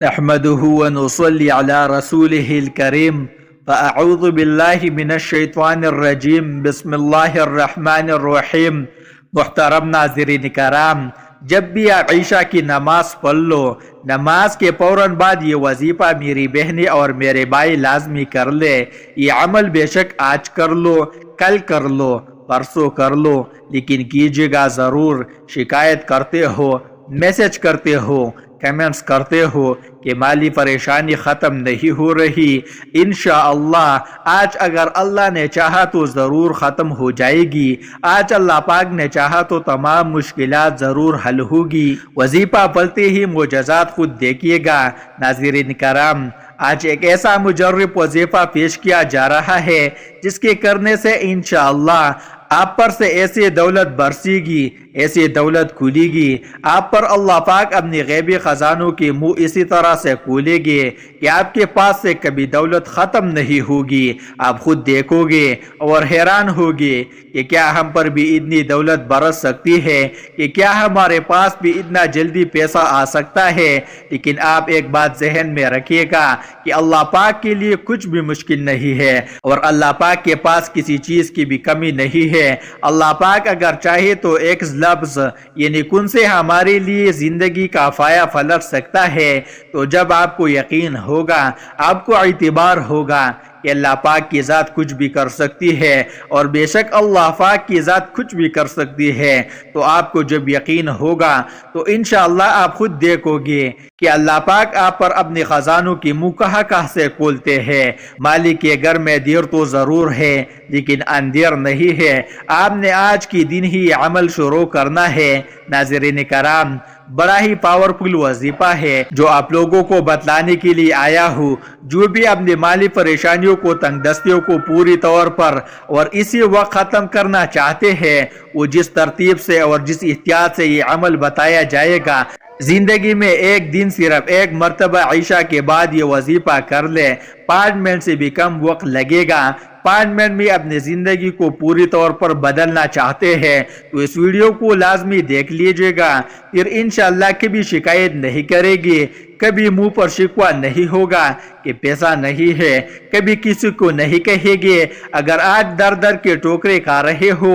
نحمده ونصلي على رسوله الكريم فأعوذ بالله من الشیطان الرجیم بسم اللہ الرحمن الرحیم۔ محترم ناظرین کرام، جب بھی آپ عشاء کی نماز پڑھ لو، نماز کے فوراً بعد یہ وظیفہ میری بہنیں اور میرے بھائی لازمی کر لے۔ یہ عمل بے شک آج کر لو، کل کر لو، پرسوں کر لو، لیکن کیجیے گا ضرور۔ شکایت کرتے ہو، میسج کرتے ہو، کمنٹس کرتے ہو کہ مالی پریشانی ختم نہیں ہو رہی، انشاءاللہ آج اگر اللہ نے چاہا تو ضرور ختم ہو جائے گی۔ آج اللہ پاک نے چاہا تو تمام مشکلات ضرور حل ہوگی۔ وظیفہ پڑھتے ہی معجزات خود دیکھیے گا۔ ناظرین کرام، آج ایک ایسا مجرب وظیفہ پیش کیا جا رہا ہے جس کے کرنے سے انشاءاللہ آپ پر سے ایسی دولت برسے گی، ایسی دولت کھلے گی، آپ پر اللہ پاک اپنی غیبی خزانوں کے منہ اسی طرح سے کھولے گے کہ آپ کے پاس سے کبھی دولت ختم نہیں ہوگی۔ آپ خود دیکھو گے اور حیران ہوگے کہ کیا ہم پر بھی اتنی دولت برس سکتی ہے، کہ کیا ہمارے پاس بھی اتنا جلدی پیسہ آ سکتا ہے۔ لیکن آپ ایک بات ذہن میں رکھیے گا کہ اللہ پاک کے لیے کچھ بھی مشکل نہیں ہے، اور اللہ پاک کے پاس کسی چیز کی بھی کمی نہیں ہے۔ اللہ پاک اگر چاہے تو ایک لفظ یعنی کن سے ہمارے لیے زندگی کا فایا پلٹ سکتا ہے۔ تو جب آپ کو یقین ہوگا، آپ کو اعتبار ہوگا کہ اللہ پاک کی ذات کچھ بھی کر سکتی ہے، اور بے شک اللہ پاک کی ذات کچھ بھی کر سکتی ہے، تو آپ کو جب یقین ہوگا تو انشاءاللہ آپ خود دیکھو گے کہ اللہ پاک آپ پر اپنے خزانوں کی منہ کہاں سے کھولتے ہیں۔ مالک کے گھر میں دیر تو ضرور ہے لیکن اندھیر نہیں ہے۔ آپ نے آج کی دن ہی عمل شروع کرنا ہے۔ ناظرین کرام، بڑا ہی پاورفل وظیفہ ہے جو آپ لوگوں کو بتلانے کے لیے آیا ہوں۔ جو بھی اپنی مالی پریشانیوں کو، تنگ دستیوں کو پوری طور پر اور اسی وقت ختم کرنا چاہتے ہیں، وہ جس ترتیب سے اور جس احتیاط سے یہ عمل بتایا جائے گا، زندگی میں ایک دن صرف ایک مرتبہ عشاء کے بعد یہ وظیفہ کر لے، 5 منٹ سے بھی کم وقت لگے گا۔ 5 منٹ میں اپنی زندگی کو پوری طور پر بدلنا چاہتے ہیں تو اس ویڈیو کو لازمی دیکھ لیجئے گا، پھر انشاءاللہ کبھی شکایت نہیں کرے گی، کبھی منہ پر شکوہ نہیں ہوگا کہ پیسہ نہیں ہے، کبھی کسی کو نہیں کہے گے۔ اگر آج در در کے ٹوکرے کھا رہے ہو،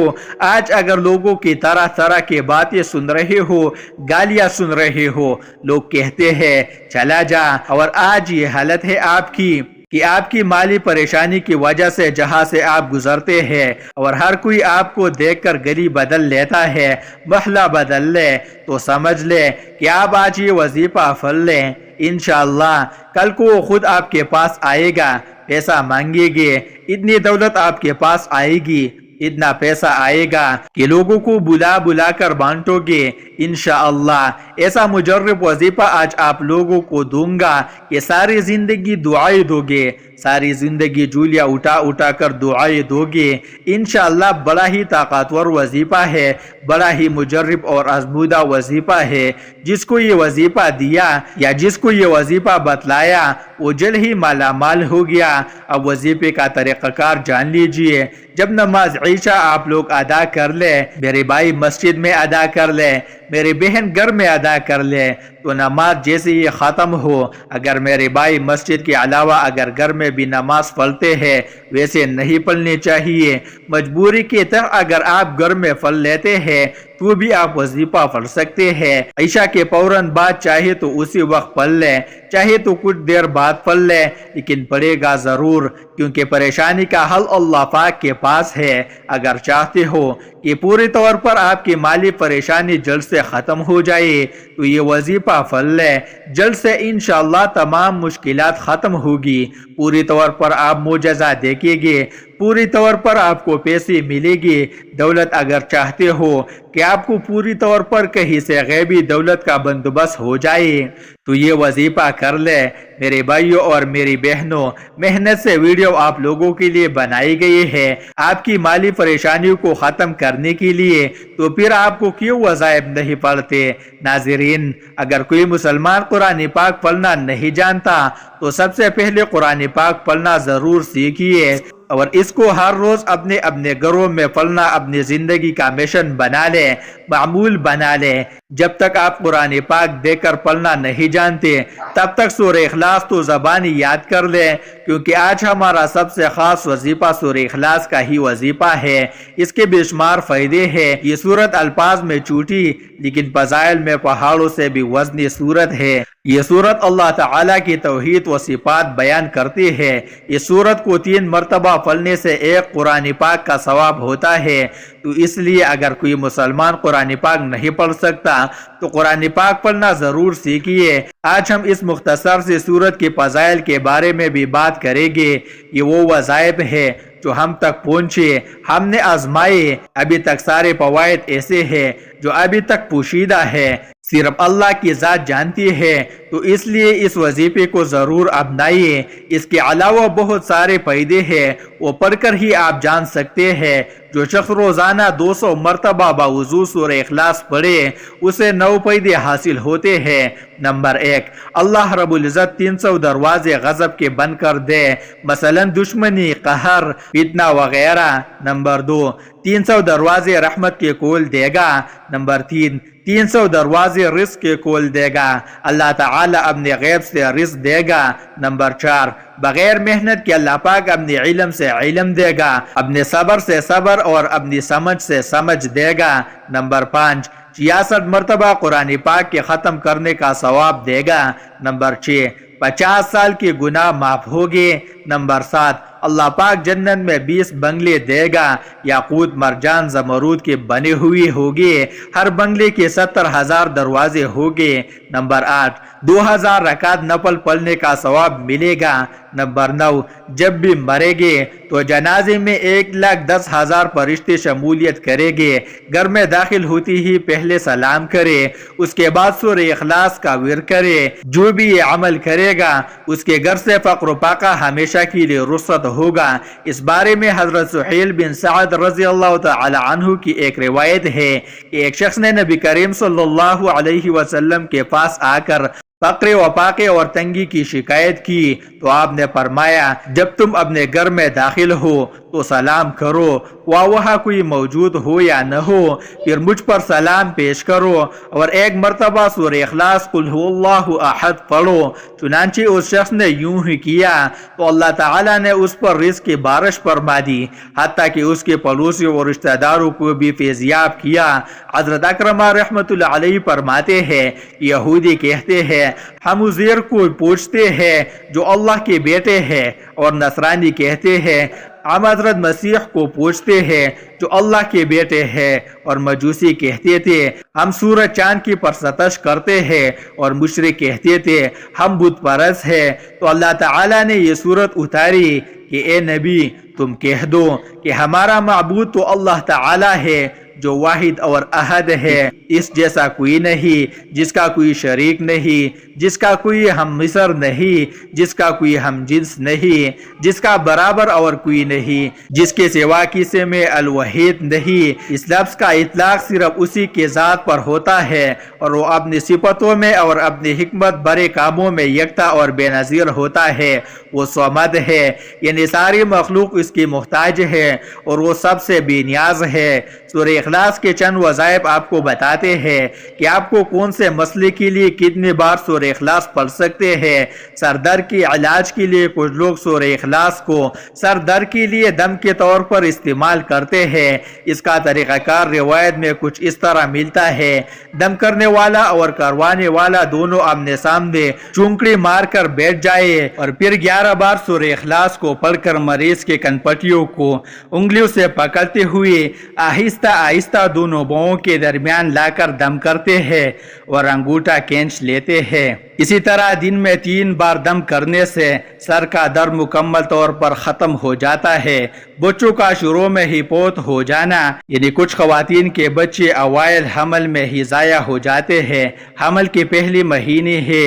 آج اگر لوگوں کی طرح طرح کی باتیں سن رہے ہو، گالیاں سن رہے ہو، لوگ کہتے ہیں چلا جا، اور آج یہ حالت ہے آپ کی کہ آپ کی مالی پریشانی کی وجہ سے جہاں سے آپ گزرتے ہیں، اور ہر کوئی آپ کو دیکھ کر گلی بدل لیتا ہے، محلہ بدل لے، تو سمجھ لے کہ آپ آج یہ وظیفہ پڑھ لیں، انشاءاللہ کل کو خود آپ کے پاس آئے گا، پیسہ مانگے گے، اتنی دولت آپ کے پاس آئے گی، اتنا پیسہ آئے گا کہ لوگوں کو بلا بلا کر بانٹو گے انشاءاللہ۔ ایسا مجرب وظیفہ آج آپ لوگوں کو دوں گا کہ ساری زندگی دعائیں دو گے، ساری زندگی جولیاں اٹھا اٹھا کر دعائیں دو گے انشاءاللہ۔ بڑا ہی طاقتور وظیفہ ہے، بڑا ہی مجرب اور آزمودہ وظیفہ ہے۔ جس کو یہ وظیفہ دیا یا جس کو یہ وظیفہ بتلایا وہ جلد ہی مالا مال ہو گیا۔ اب وظیفے کا طریقہ کار جان لیجئے۔ جب نماز عشاء آپ لوگ ادا کر لے، میرے بھائی مسجد میں ادا کر لے، میرے بہن گھر میں ادا کر لے، تو نماز جیسے یہ ختم ہو، اگر میرے بھائی مسجد کے علاوہ اگر گھر میں بھی نماز پڑھتے ہیں، ویسے نہیں پڑھنی چاہیے۔ مجبوری کے تحت اگر آپ گھر میں پڑھ لیتے ہیں تو بھی آپ وظیفہ پڑھ سکتے ہیں۔ عشاء کے فوراً بعد چاہے تو اسی وقت پڑھ لیں، چاہے تو کچھ دیر بعد پڑھ لیں، لیکن پڑھے گا ضرور، کیونکہ پریشانی کا حل اللہ پاک کے پاس ہے۔ اگر چاہتے ہو کہ پوری طور پر آپ کی مالی پریشانی جلد سے ختم ہو جائے تو یہ وظیفہ پڑھ لیں، جلد سے انشاءاللہ تمام مشکلات ختم ہوگی، پوری طور پر آپ معجزہ دیکھیں گے، پوری طور پر آپ کو پیسے ملے گی، دولت۔ اگر چاہتے ہو کہ آپ کو پوری طور پر کہیں سے غیبی دولت کا بندوبست ہو جائے تو یہ وظیفہ کر لے میرے بھائیوں اور میری بہنوں۔ محنت سے ویڈیو آپ لوگوں کے لیے بنائی گئی ہے آپ کی مالی پریشانیوں کو ختم کرنے کے لیے، تو پھر آپ کو کیوں وظائف نہیں پڑھتے؟ ناظرین، اگر کوئی مسلمان قرآن پاک پڑھنا نہیں جانتا تو سب سے پہلے قرآن پاک پڑھنا ضرور سیکھیے۔ اور اس کو ہر روز اپنے اپنے گھروں میں پڑھنا اپنی زندگی کا مشن بنا لیں، معمول بنا لیں۔ جب تک آپ قرآن پاک دیکھ کر پڑھنا نہیں جانتے تب تک سورہ اخلاص تو زبانی یاد کر لیں، کیونکہ آج ہمارا سب سے خاص وظیفہ سورہ اخلاص کا ہی وظیفہ ہے۔ اس کے بے شمار فائدے ہیں۔ یہ سورت الفاظ میں چھوٹی لیکن فضائل میں پہاڑوں سے بھی وزنی سورت ہے۔ یہ سورت اللہ تعالیٰ کی توحید و صفات بیان کرتی ہے۔ اس سورت کو 3 مرتبہ پڑھنے سے ایک قرآن پاک کا ثواب ہوتا ہے۔ تو اس لیے اگر کوئی مسلمان قرآن پاک نہیں پڑھ سکتا تو قرآن پاک پڑھنا ضرور سیکھیے۔ آج ہم اس مختصر سی سورت کے فضائل کے بارے میں بھی بات کریں گے۔ یہ وہ وظائف ہے جو ہم تک پہنچے، ہم نے آزمائے۔ ابھی تک سارے فوائد ایسے ہیں جو ابھی تک پوشیدہ ہے، صرف اللہ کی ذات جانتی ہے۔ تو اس لیے اس وظیفے کو ضرور اپنائیے۔ اس کے علاوہ بہت سارے فائدے ہیں، وہ پڑھ کر ہی آپ جان سکتے ہیں۔ جو شخص روزانہ 200 مرتبہ باوضو سورہ اخلاص پڑھے اسے 9 فائدے حاصل ہوتے ہیں۔ نمبر 1، اللہ رب العزت 300 دروازے غضب کے بند کر دے، مثلا دشمنی، قہر، فتنہ وغیرہ۔ نمبر 2، 300 دروازے رحمت کے کھول دے گا۔ نمبر 3، 300 دروازے رزق کے کھول دے گا، اللہ تعالیٰ اپنے غیب سے رزق دے گا۔ نمبر 4، بغیر محنت کے اللہ پاک اپنے علم سے علم دے گا، اپنے صبر سے صبر اور اپنی سمجھ سے سمجھ دے گا۔ نمبر 5، 66 مرتبہ قرآن پاک کے ختم کرنے کا ثواب دے گا۔ نمبر 6، 50 سال کے گناہ معاف ہوگے۔ نمبر 7، اللہ پاک جنت میں 20 بنگلے دے گا، یاقوت مرجان زمرود کے بنے ہوئے ہوگے، ہر بنگلے کے 70,000 دروازے ہوگے۔ نمبر 8، 2000 رکعت نفل پڑھنے کا ثواب ملے گا۔ نمبر 9، جب بھی مرے گے تو جنازے میں 1,10,000 فرشتے شمولیت کرے گے۔ گھر میں داخل ہوتی ہی پہلے سلام کرے، اس کے بعد سورہ اخلاص کا ورد کرے۔ جو بھی یہ عمل کرے گا اس کے گھر سے فقر و فاقہ ہمیشہ کے لیے رخصت ہوگا۔ اس بارے میں حضرت سہیل بن سعد رضی اللہ تعالی عنہ کی ایک روایت ہے کہ ایک شخص نے نبی کریم صلی اللہ علیہ وسلم کے پاس آ کر فقر و فاقے اور تنگی کی شکایت کی تو آپ نے فرمایا، جب تم اپنے گھر میں داخل ہو تو سلام کرو، وہاں کوئی موجود ہو یا نہ ہو، پھر مجھ پر سلام پیش کرو اور ایک مرتبہ سورہ اخلاص قل هو اللہ احد پڑھو۔ چنانچہ اس شخص نے یوں ہی کیا تو اللہ تعالیٰ نے اس پر رزق کی بارش فرما دی، حتیٰ کہ اس کے پڑوسیوں اور رشتہ داروں کو بھی فیضیاب کیا۔ حضرت اکرمہ رحمۃ اللہ علیہ فرماتے ہیں، یہودی کہتے ہیں ہم عزیر کو پوچھتے ہیں جو اللہ کے بیٹے ہیں، اور نصرانی کہتے ہیں ہم حضرت مسیح کو پوچھتے ہیں جو اللہ کے بیٹے ہیں، اور مجوسی کہتے تھے ہم سورج چاند کی پرستش کرتے ہیں، اور مشرک کہتے تھے ہم بت پرست ہیں۔ تو اللہ تعالیٰ نے یہ سورت اتاری کہ اے نبی تم کہہ دو کہ ہمارا معبود تو اللہ تعالیٰ ہے جو واحد اور احد ہے، اس جیسا کوئی نہیں، جس کا کوئی شریک نہیں، جس کا کوئی ہم مصر نہیں، جس کا کوئی ہم جنس نہیں، جس کا برابر اور کوئی نہیں، جس کے سوا کسی میں الوحید نہیں۔ اس لفظ کا اطلاق صرف اسی کے ذات پر ہوتا ہے، اور وہ اپنی صفتوں میں اور اپنی حکمت بڑے کاموں میں یکتا اور بے نظیر ہوتا ہے۔ وہ صمد ہے، یعنی ساری مخلوق اس کی محتاج ہے، اور وہ سب سے بے نیاز ہے۔ سورہ اخلاص کے چند وظائف آپ کو بتاتے ہیں کہ آپ کو کون سے مسئلے کے لیے کتنی بار سورہ اخلاص پڑھ سکتے ہیں۔ سر درد کے علاج کے لیے کچھ لوگ سورہ اخلاص کو سر درد کے لیے دم کے طور پر استعمال کرتے ہیں۔ اس کا طریقہ کار روایت میں کچھ اس طرح ملتا ہے، دم کرنے والا اور کروانے والا دونوں آمنے سامنے چونکڑی مار کر بیٹھ جائے، اور پھر 11 بار سورہ اخلاص کو پڑھ کر مریض کے کن پٹیوں کو انگلیوں سے پکڑتے ہوئے آہستہ آہستہ دونوں باؤں کے درمیان لا کر دم کرتے ہیں اور انگوٹھا کھینچ لیتے ہیں۔ اسی طرح دن میں 3 بار دم کرنے سے سر کا درد مکمل طور پر ختم ہو جاتا ہے۔ بچوں کا شروع میں ہی فوت ہو جانا، یعنی کچھ خواتین کے بچے اوائل حمل میں ہی ضائع ہو جاتے ہیں۔ حمل کے پہلے مہینے ہے،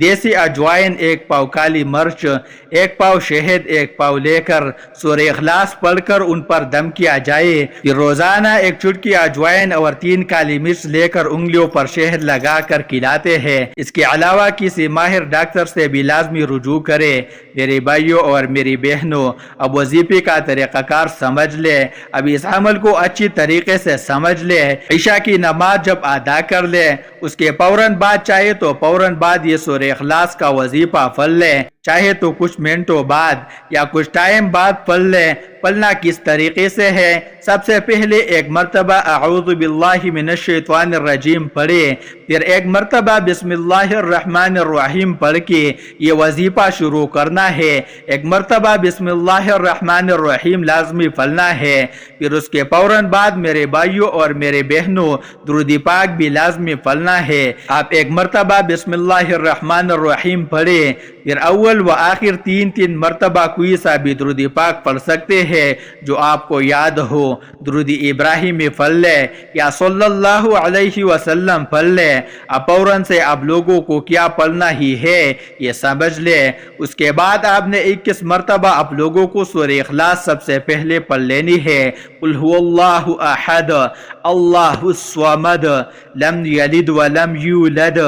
دیسی اجوائن 1 پاؤ، کالی مرچ 1 پاؤ، شہد 1 پاؤ لے کر سورہ اخلاص پڑھ کر ان پر دم کیا جائے۔ پھر روزانہ 1 چٹکی اجوائن اور 3 کالی مرچ لے کر انگلیوں پر شہد لگا کر کھلاتے ہیں۔ اس کے علاوہ کسی ماہر ڈاکٹر سے بھی لازمی رجوع کرے۔ میرے بھائیوں اور میری بہنوں، اب وظیفے کا طریقہ کار سمجھ لے، اب اس عمل کو اچھی طریقے سے سمجھ لے۔ عشاء کی نماز جب ادا کر لے، اس کے فوراً بعد چاہے تو فوراً بعد یہ سورہ اخلاص کا وظیفہ پڑھ لے، چاہے تو کچھ منٹوں بعد یا کچھ ٹائم بعد پڑھ لے۔ پڑھنا کس طریقے سے ہے؟ سب سے پہلے ایک مرتبہ اعوذ باللہ من الشیطان الرجیم پڑھے، پھر ایک مرتبہ بسم اللہ الرحمن الرحیم پڑھ کے یہ وظیفہ شروع کرنا ہے۔ ایک مرتبہ بسم اللہ الرحمن الرحیم لازمی پڑھنا ہے، پھر اس کے فوراً بعد میرے بھائیوں اور میرے بہنوں درود پاک بھی لازمی پڑھنا ہے۔ آپ ایک مرتبہ بسم اللہ الرحمن الرحیم پڑھے، پھر اول و آخر تین مرتبہ کوئی سا بھی درود پاک پڑھ سکتے ہیں جو آپ کو یاد ہو۔ درود ابراہیمی پڑھ لے یا صلی اللہ علیہ وسلم پڑھ لے۔ اب فوراً سے آپ لوگوں کو کیا پڑھنا ہی ہے یہ سمجھ لے۔ اس کے بعد آپ نے 21 مرتبہ آپ لوگوں کو سورہ اخلاص سب سے پہلے پڑھ لینی ہے۔ قل هو اللہ احد اللہ الصمد لم یلد ولم یولد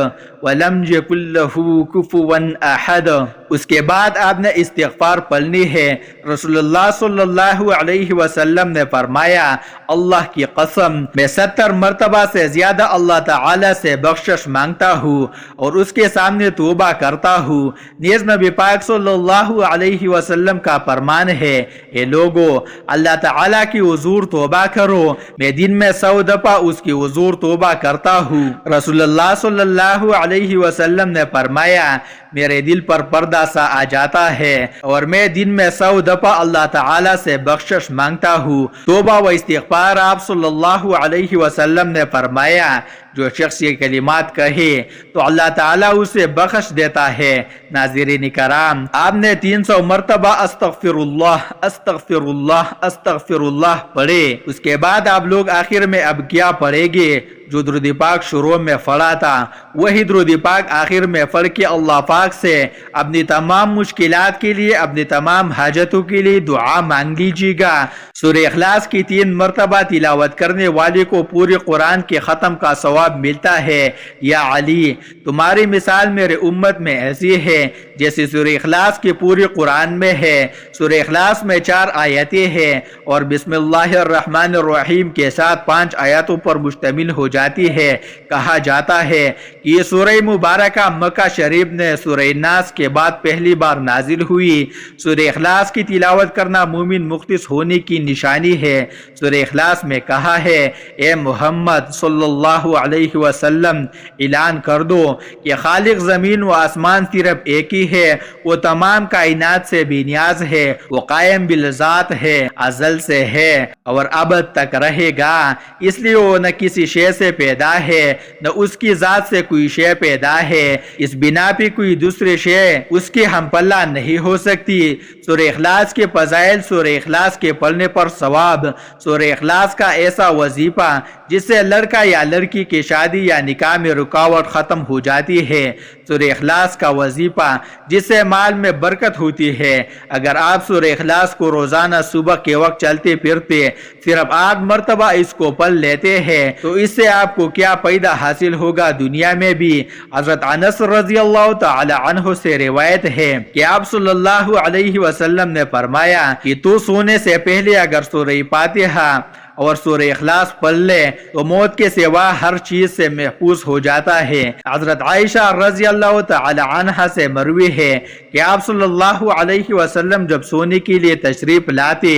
ولم یکن له کفوا احد۔ اس کے بعد آپ نے استغفار پڑھنی ہے۔ رسول اللہ صلی اللہ علیہ وسلم نے فرمایا، اللہ کی قسم میں 70 مرتبہ سے زیادہ اللہ تعالی سے بخشش مانگتا ہوں اور اس کے سامنے توبہ کرتا ہوں۔ نیز نبی پاک صلی اللہ علیہ وسلم کا فرمان ہے، اے لوگو اللہ تعالی کی حضور توبہ کرو، میں دن میں 100 دفعہ اس کی حضور توبہ کرتا ہوں۔ رسول اللہ صلی اللہ علیہ وسلم نے فرمایا، میرے دل پر پردہ سا آ جاتا ہے اور میں دن میں 100 دفعہ اللہ تعالی سے بخشش مانگتا ہوں۔ توبہ و استغفار آپ صلی اللہ علیہ وسلم نے فرمایا، جو شخص یہ کلمات کہے تو اللہ تعالیٰ اسے بخش دیتا ہے۔ ناظرین کرام، آپ نے 300 مرتبہ استغفر اللہ استغفر اللہ استغفر اللہ پڑھے۔ اس کے بعد آپ لوگ آخر میں اب کیا پڑھیں گے؟ جو درود پاک شروع میں پڑھا تھا وہی درود پاک آخر میں پڑھ کے اللہ پاک سے اپنی تمام مشکلات کے لیے، اپنی تمام حاجتوں کے لیے دعا مانگ لیجیے گا۔ سورہ اخلاص کی 3 مرتبہ تلاوت کرنے والے کو پورے قرآن کے ختم کا ثواب ملتا ہے۔ یا علی، تمہاری مثال میرے امت میں ایسی ہے جیسے سورہ اخلاص کے پورے قرآن میں ہے۔ سورہ اخلاص میں 4 آیتیں ہیں اور بسم اللہ الرحمن الرحیم کے ساتھ 5 آیاتوں پر مشتمل ہو جاتی ہے۔ کہا جاتا ہے کہ یہ سورہ مبارکہ مکہ شریف نے سورہ ناس کے بعد پہلی بار نازل ہوئی۔ سورہ اخلاص کی تلاوت کرنا مومن مخلص ہونے کی نشانی ہے۔ سورہ اخلاص میں کہا ہے، اے محمد صلی اللہ علیہ وسلم اعلان کر دو کہ خالق زمین و آسمان صرف ایک ہی ہے، وہ تمام کائنات سے بے نیاز ہے، وہ قائم بالذات ہے، ازل سے ہے اور ابد تک رہے گا، اس لیے وہ نہ کسی شے سے پیدا ہے نہ اس کی ذات سے کوئی شے پیدا ہے، اس بنا پہ کوئی دوسری شے اس کی ہم پلہ نہیں ہو سکتی۔ سورہ اخلاص کے فضائل، سورہ اخلاص کے پڑھنے پر ثواب، سورہ اخلاص کا ایسا وظیفہ جس سے لڑکا یا لڑکی کی شادی یا نکاح میں رکاوٹ ختم ہو جاتی ہے، سورہ اخلاص کا وظیفہ جس سے مال میں برکت ہوتی ہے۔ اگر آپ سورہ اخلاص کو روزانہ صبح کے وقت چلتے پھرتے صرف 8 مرتبہ اس کو پڑھ لیتے ہیں تو اس سے آپ کو کیا فائدہ حاصل ہوگا دنیا میں بھی۔ حضرت انس رضی اللہ تعالی عنہ سے روایت ہے کہ آپ صلی اللہ علیہ وسلم نے فرمایا کہ تو سونے سے پہلے اگر سورہ فاتحہ اور سورہ اخلاص پڑھ لے تو موت کے سوا ہر چیز سے محفوظ ہو جاتا ہے۔ حضرت عائشہ رضی اللہ تعالی عنہا سے مروی ہے کہ آپ صلی اللہ علیہ وسلم جب سونے کے لیے تشریف لاتے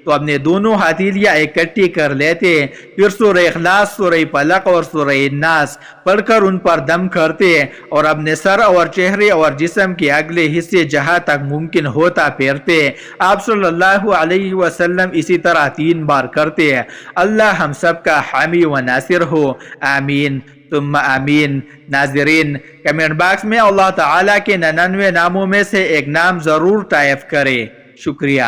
تو اپنے دونوں ہتھیلیاں اکٹھی کر لیتے، پھر سورہ اخلاص، سورہ فلق اور سورہ الناس پڑھ کر ان پر دم کرتے اور اپنے سر اور چہرے اور جسم کے اگلے حصے جہاں تک ممکن ہوتا پھیرتے۔ آپ صلی اللہ علیہ وسلم اسی طرح 3 بار کرتے۔ اللہ ہم سب کا حامی و ناصر ہو، آمین ثم آمین۔ ناظرین، کمنٹ باکس میں اللہ تعالیٰ کے 99 ناموں میں سے ایک نام ضرور ٹائپ کرے۔ شکریہ۔